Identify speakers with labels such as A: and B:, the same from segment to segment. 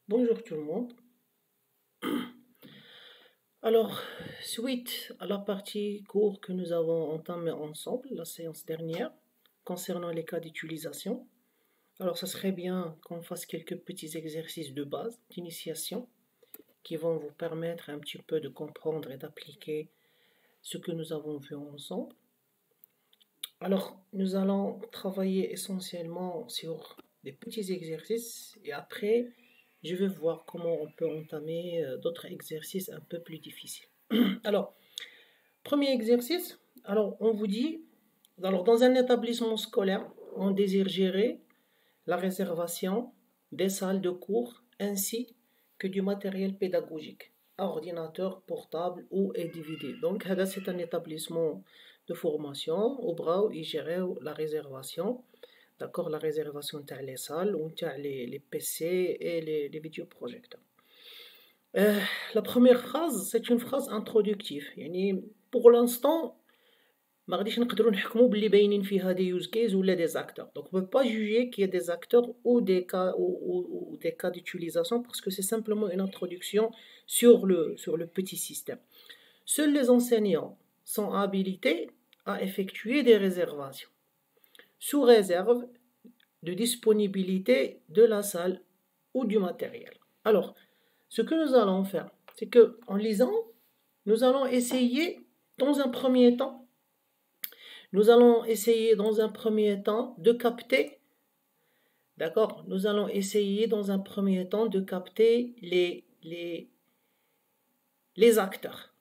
A: Bonjour tout le monde. Alors, suite à la partie cours que nous avons entamée ensemble, la séance dernière, concernant les cas d'utilisation, alors ça serait bien qu'on fasse quelques petits exercices de base, d'initiation, qui vont vous permettre un petit peu de comprendre et d'appliquer ce que nous avons vu ensemble. Alors, nous allons travailler essentiellement sur des petits exercices et après, je vais voir comment on peut entamer d'autres exercices un peu plus difficiles. Alors, premier exercice, alors on vous dit, alors dans un établissement scolaire, on désire gérer la réservation des salles de cours ainsi que du matériel pédagogique, ordinateur portable ou DVD. Donc, c'est un établissement de formation au bras où il gère la réservation. D'accord, la réservation de les salles, ou les PC et les vidéoprojecteurs. La première phrase, c'est une phrase introductive. يعني pour l'instant, ما غاديش نقدروا نحكموا باللي باينين فيها des use cases ou des acteurs. Donc on ne peut pas juger qu'il y a des acteurs ou des cas ou des cas d'utilisation parce que c'est simplement une introduction sur le petit système. Seuls les enseignants sont habilités à effectuer des réservations sous réserve de disponibilité de la salle ou du matériel. Alors, ce que nous allons faire, c'est que en lisant, nous allons essayer dans un premier temps, de capter, d'accord, nous allons essayer dans un premier temps de capter les acteurs.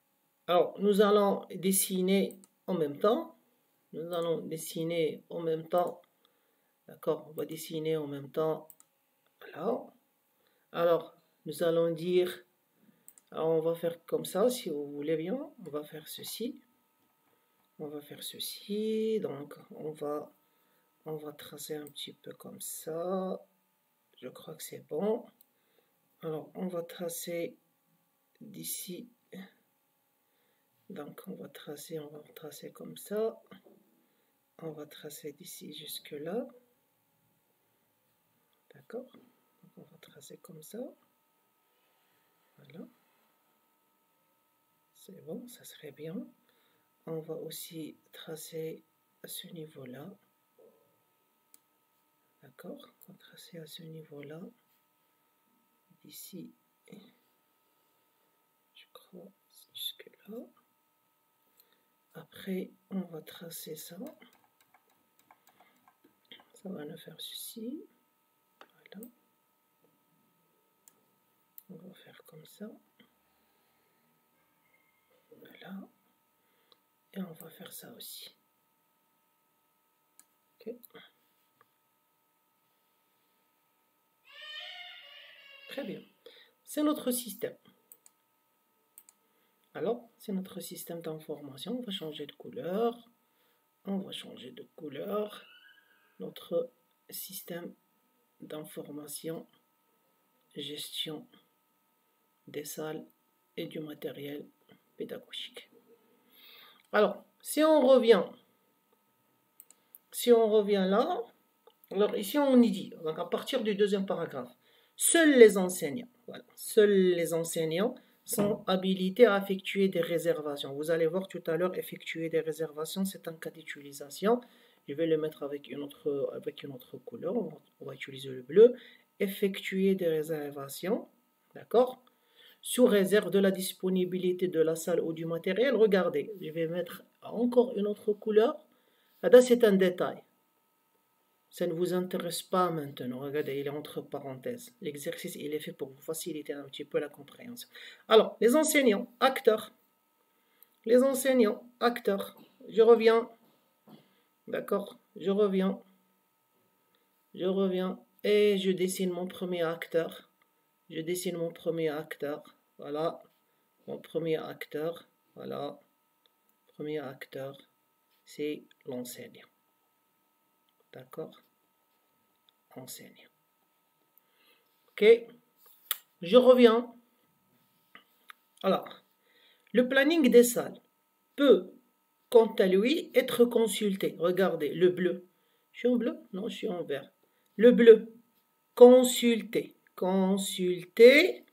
A: Alors, nous allons dessiner en même temps, d'accord, on va dessiner en même temps, voilà. Alors, nous allons dire, alors on va faire comme ça, si vous voulez bien, on va faire ceci, donc on va tracer un petit peu comme ça, je crois que c'est bon. Alors, on va tracer d'ici, donc on va tracer comme ça, on va tracer d'ici jusque là, d'accord, on va tracer comme ça, voilà, c'est bon, ça serait bien. On va aussi tracer à ce niveau-là, d'accord, on va tracer à ce niveau-là, d'ici, je crois, jusque là. Après, on va tracer ça. Ça va nous faire ceci. Voilà. On va faire comme ça. Voilà. Et on va faire ça aussi. Ok. Très bien. C'est notre système. Alors, c'est notre système d'information. On va changer de couleur. Notre système d'information, gestion des salles et du matériel pédagogique. Alors, si on revient là, alors ici on y dit, donc à partir du deuxième paragraphe, seuls les enseignants sont habilités à effectuer des réservations. Vous allez voir tout à l'heure, effectuer des réservations, c'est un cas d'utilisation. Je vais le mettre avec une autre couleur, on va utiliser le bleu. Effectuer des réservations, d'accord, sous réserve de la disponibilité de la salle ou du matériel. Regardez, je vais mettre encore une autre couleur. Là, c'est un détail. Ça ne vous intéresse pas maintenant. Regardez, il est entre parenthèses. L'exercice, il est fait pour vous faciliter un petit peu la compréhension. Alors, les enseignants, acteurs. Je reviens. D'accord, je reviens. Et je dessine mon premier acteur. Voilà. Mon premier acteur. Voilà. Premier acteur, c'est l'enseignant. D'accord, enseignant. Ok, je reviens. Alors, le planning des salles peut, quant à lui, être consulté. Regardez, le bleu. Je suis en bleu? Non, je suis en vert. Le bleu, consulter. consulter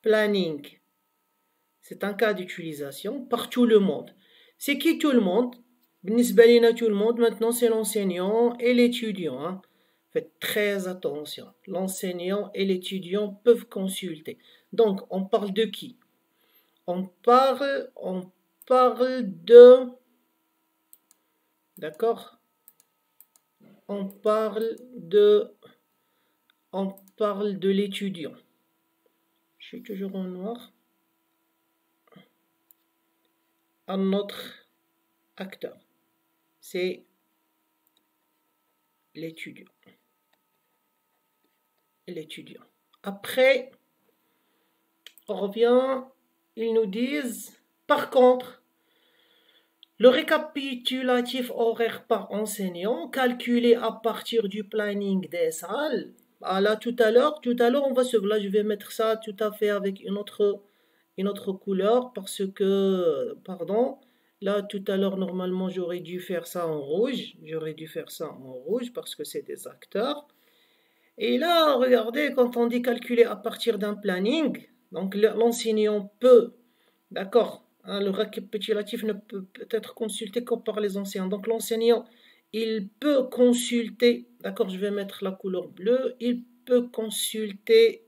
A: planning. C'est un cas d'utilisation par tout le monde. C'est qui tout le monde? بالنسبة لنا tout le monde, maintenant c'est l'enseignant et l'étudiant. Hein. Faites très attention. L'enseignant et l'étudiant peuvent consulter. Donc, on parle de qui? On parle de... D'accord? On parle de l'étudiant. Je suis toujours en noir. Un autre acteur, c'est l'étudiant. L'étudiant. Après, on revient, ils nous disent, par contre, le récapitulatif horaire par enseignant, calculé à partir du planning des salles. Ah là, tout à l'heure, on va se... Là, je vais mettre ça tout à fait avec une autre couleur parce que, pardon, là, tout à l'heure, normalement, j'aurais dû faire ça en rouge. J'aurais dû faire ça en rouge parce que c'est des acteurs. Et là, regardez, quand on dit calculer à partir d'un planning, donc l'enseignant peut, d'accord, hein, le récapitulatif ne peut être consulté que par les enseignants. Donc l'enseignant, il peut consulter, d'accord, je vais mettre la couleur bleue, il peut consulter,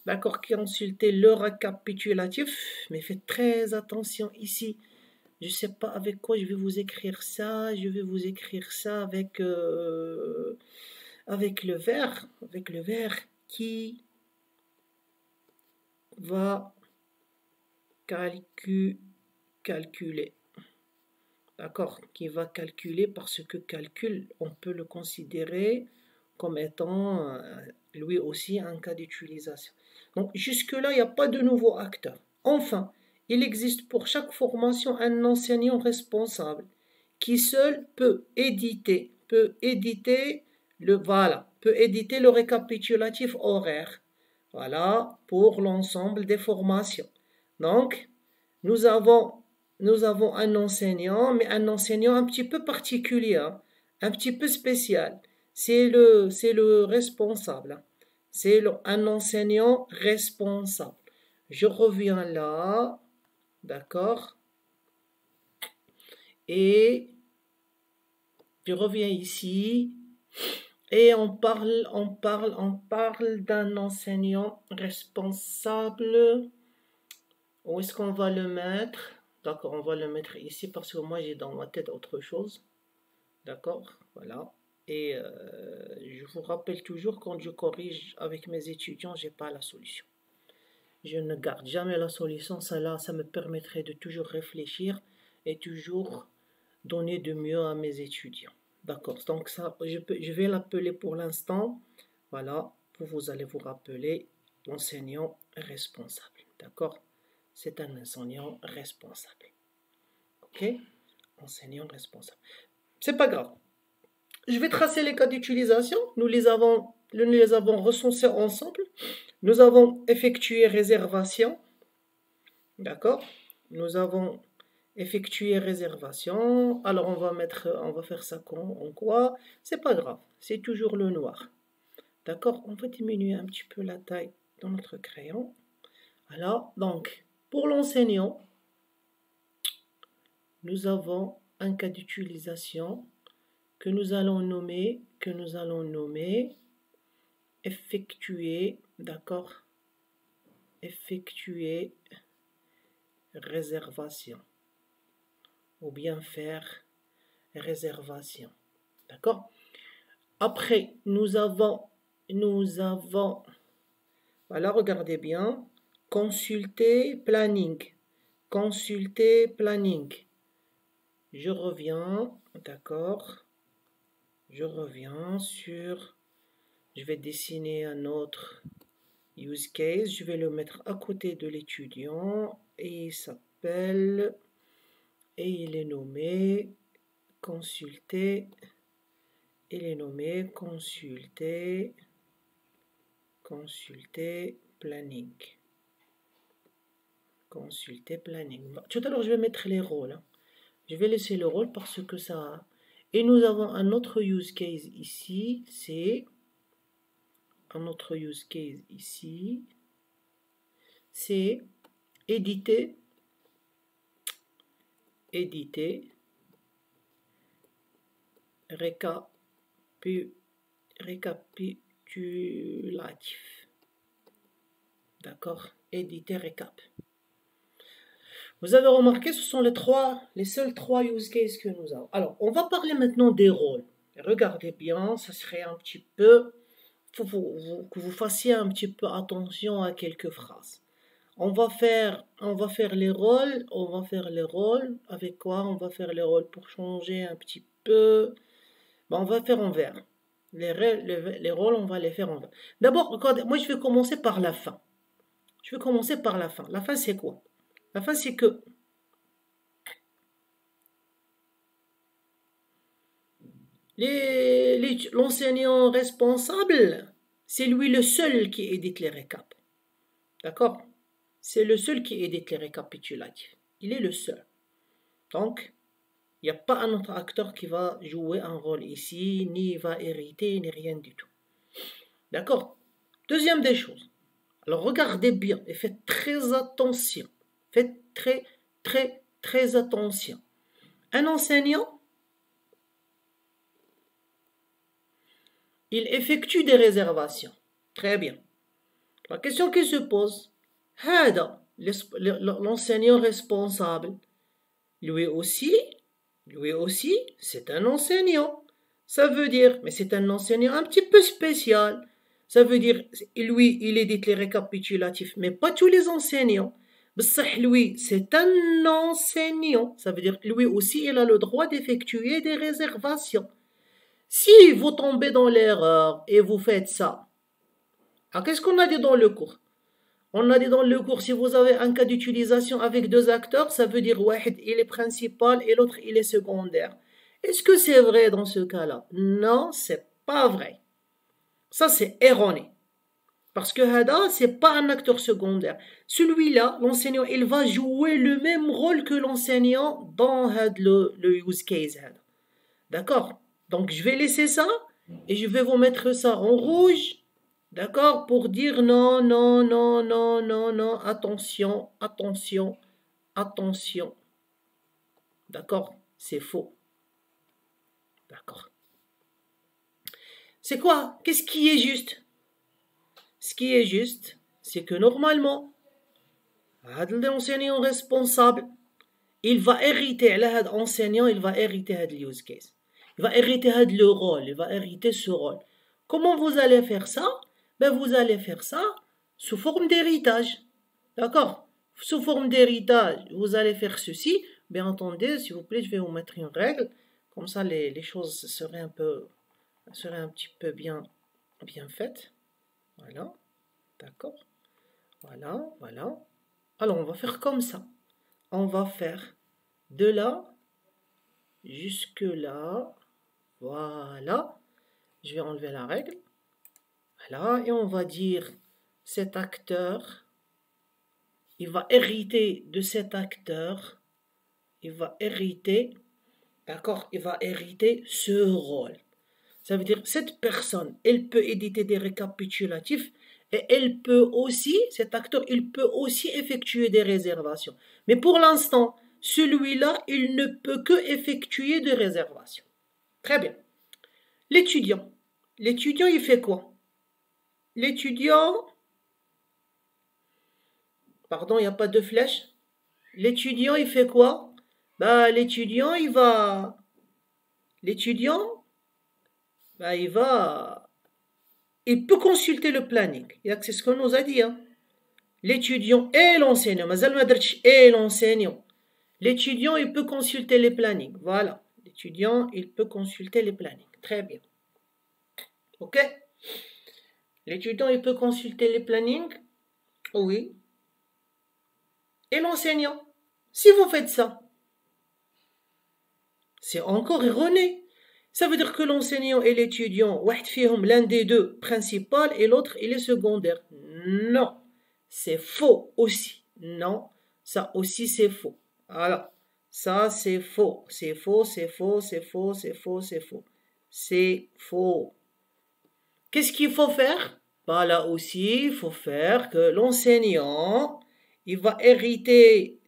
A: d'accord, consulter le récapitulatif, mais faites très attention ici. Je ne sais pas avec quoi je vais vous écrire ça. Je vais vous écrire ça avec le verbe qui va calculer. D'accord? Qui va calculer parce que calcul, on peut le considérer comme étant lui aussi un cas d'utilisation. Donc jusque-là, il n'y a pas de nouveau acteur. Enfin, il existe pour chaque formation un enseignant responsable qui seul peut éditer le récapitulatif horaire. Voilà, pour l'ensemble des formations. Donc, nous avons un enseignant, mais un enseignant un petit peu particulier, hein, un petit peu spécial. C'est le responsable. C'est un enseignant responsable. Je reviens là, d'accord? Et je reviens ici. Et on parle d'un enseignant responsable. Où est-ce qu'on va le mettre? D'accord, on va le mettre ici parce que moi j'ai dans ma tête autre chose. D'accord, voilà. Et je vous rappelle toujours, quand je corrige avec mes étudiants, j'ai pas la solution. Je ne garde jamais la solution. Ça me permettrait de toujours réfléchir et toujours donner de mieux à mes étudiants. D'accord, donc ça, je vais l'appeler pour l'instant. Voilà, vous allez vous rappeler l'enseignant responsable. D'accord, c'est un enseignant responsable. Ok, enseignant responsable. C'est pas grave. Je vais tracer les cas d'utilisation. Nous les avons recensés ensemble. Nous avons effectué réservation. D'accord, nous avons effectuer réservation. Alors on va faire ça en quoi? C'est pas grave, c'est toujours le noir. D'accord, on va diminuer un petit peu la taille de notre crayon. Alors, donc, pour l'enseignant, nous avons un cas d'utilisation que nous allons nommer effectuer, d'accord, effectuer réservation ou bien faire réservation. D'accord? Après, nous avons, voilà, regardez bien, consulter planning. Je reviens, d'accord? Je vais dessiner un autre use case. Je vais le mettre à côté de l'étudiant et il est nommé consulter. Planning. Tout à l'heure, je vais mettre les rôles. Hein. Je vais laisser le rôle parce que ça... Et nous avons un autre use case ici, c'est un autre use case ici. C'est éditer récapitulatif. D'accord? Éditer récap. Vous avez remarqué, ce sont les seuls trois use cases que nous avons. Alors, on va parler maintenant des rôles. Regardez bien, ça serait un petit peu... Il faut que vous fassiez un petit peu attention à quelques phrases. On va faire les rôles. Avec quoi? On va faire les rôles pour changer un petit peu. On va faire en vert. Les rôles, on va les faire en vert. D'abord, regardez, moi je vais commencer par la fin. La fin, c'est quoi? La fin, c'est que l'enseignant responsable, c'est lui le seul qui édite les récaps. D'accord? C'est le seul qui édite les récapitulatifs. Il est le seul. Donc, il n'y a pas un autre acteur qui va jouer un rôle ici, ni va hériter, ni rien du tout. D'accord? Deuxième des choses. Alors, regardez bien et faites très attention. Faites très attention. Un enseignant, il effectue des réservations. Très bien. La question qui se pose, l'enseignant responsable, lui aussi, c'est un enseignant. Ça veut dire, mais c'est un enseignant un petit peu spécial. Ça veut dire, lui, il édite les récapitulatifs, mais pas tous les enseignants. Lui, c'est un enseignant. Ça veut dire, lui aussi, il a le droit d'effectuer des réservations. Si vous tombez dans l'erreur et vous faites ça, alors qu'est-ce qu'on a dit dans le cours? On a dit dans le cours, si vous avez un cas d'utilisation avec deux acteurs, ça veut dire واحد il est principal et l'autre il est secondaire. Est-ce que c'est vrai dans ce cas-là? Non, c'est pas vrai. Ça c'est erroné. Parce que Hada, c'est pas un acteur secondaire. Celui-là, l'enseignant, il va jouer le même rôle que l'enseignant dans le use case. D'accord? Donc je vais laisser ça et je vais vous mettre ça en rouge. D'accord? Pour dire non, attention. D'accord? C'est faux. D'accord. C'est quoi? Qu'est-ce qui est juste? Ce qui est juste, c'est que normalement, l'enseignant responsable, il va hériter, l'enseignant, il va hériter le use case. Il va hériter le rôle, il va hériter ce rôle. Comment vous allez faire ça? Ben vous allez faire ça sous forme d'héritage. D'accord? Sous forme d'héritage, vous allez faire ceci. Bien entendu, s'il vous plaît, je vais vous mettre une règle. Comme ça, les choses seraient un petit peu bien faites. Voilà. D'accord? Voilà. Alors, on va faire comme ça. On va faire de là jusque là. Voilà. Je vais enlever la règle. Voilà. Et on va dire cet acteur, il va hériter de cet acteur. Il va hériter, d'accord? Il va hériter ce rôle. Ça veut dire cette personne, elle peut éditer des récapitulatifs et elle peut aussi, cet acteur, il peut aussi effectuer des réservations. Mais pour l'instant, celui-là, il ne peut que effectuer des réservations. Très bien. L'étudiant, il fait quoi? L'étudiant, pardon, il n'y a pas de flèche. L'étudiant, il fait quoi? Bah, l'étudiant, il peut consulter le planning. C'est ce qu'on nous a dit. Hein. L'étudiant et l'enseignant. L'étudiant, il peut consulter les plannings. Voilà. L'étudiant, il peut consulter les plannings. Très bien. Ok? L'étudiant, il peut consulter les plannings. Oui. Et l'enseignant. Si vous faites ça, c'est encore erroné. Ça veut dire que l'enseignant et l'étudiant, l'un des deux principal et l'autre il est secondaire. Non, c'est faux aussi. Non, ça aussi c'est faux. Voilà, ça c'est faux. C'est faux. C'est faux. Qu'est-ce qu'il faut faire? Bah là aussi, il faut faire que l'enseignant, il va hériter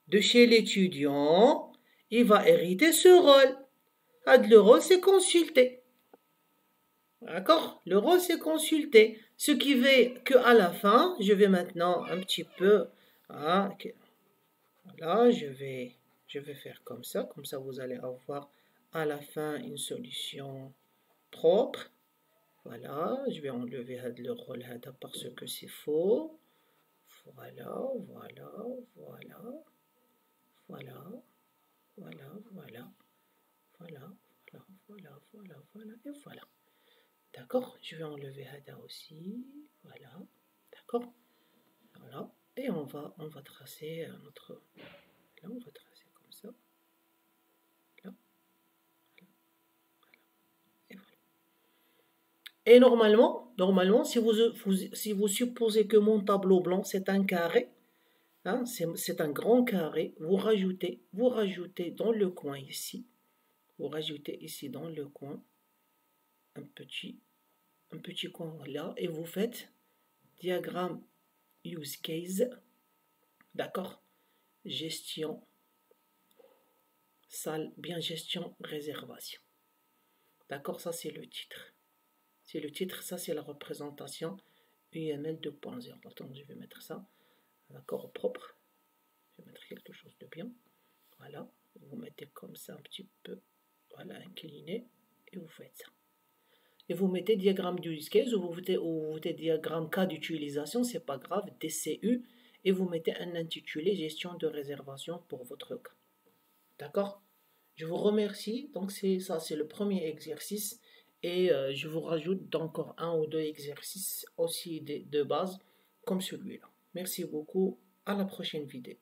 A: de chez l'étudiant, il va hériter ce rôle. Le rôle, c'est consulter. D'accord? Le rôle, c'est consulter. Ce qui fait qu'à la fin, je vais maintenant un petit peu... Voilà, je vais faire comme ça vous allez avoir à la fin une solution propre. Voilà, je vais enlever le rôle parce que c'est faux. Voilà, voilà, voilà, voilà, voilà, voilà, voilà, voilà, voilà, et voilà. D'accord, je vais enlever Hada aussi. Voilà, d'accord. Voilà, et on va tracer notre... Là, on va tracer comme ça. Là, et voilà. Et normalement, si vous supposez que mon tableau blanc, c'est un carré, hein, c'est un grand carré, vous rajoutez dans le coin ici, vous rajoutez ici dans le coin un petit coin là, et vous faites diagramme use case, d'accord, gestion, salle, bien gestion, réservation. D'accord, ça c'est le titre. C'est le titre, ça c'est la représentation UML 2.0. Attends, je vais mettre ça, d'accord, propre. Je vais mettre quelque chose de bien. Voilà, vous mettez comme ça un petit peu, voilà, incliné, et vous faites ça. Et vous mettez diagramme du use case, ou vous mettez diagramme cas d'utilisation, c'est pas grave, DCU, et vous mettez un intitulé gestion de réservation pour votre cas. D'accord? Je vous remercie. Donc ça, c'est le premier exercice. Et je vous rajoute encore un ou deux exercices aussi de base comme celui-là. Merci beaucoup. À la prochaine vidéo.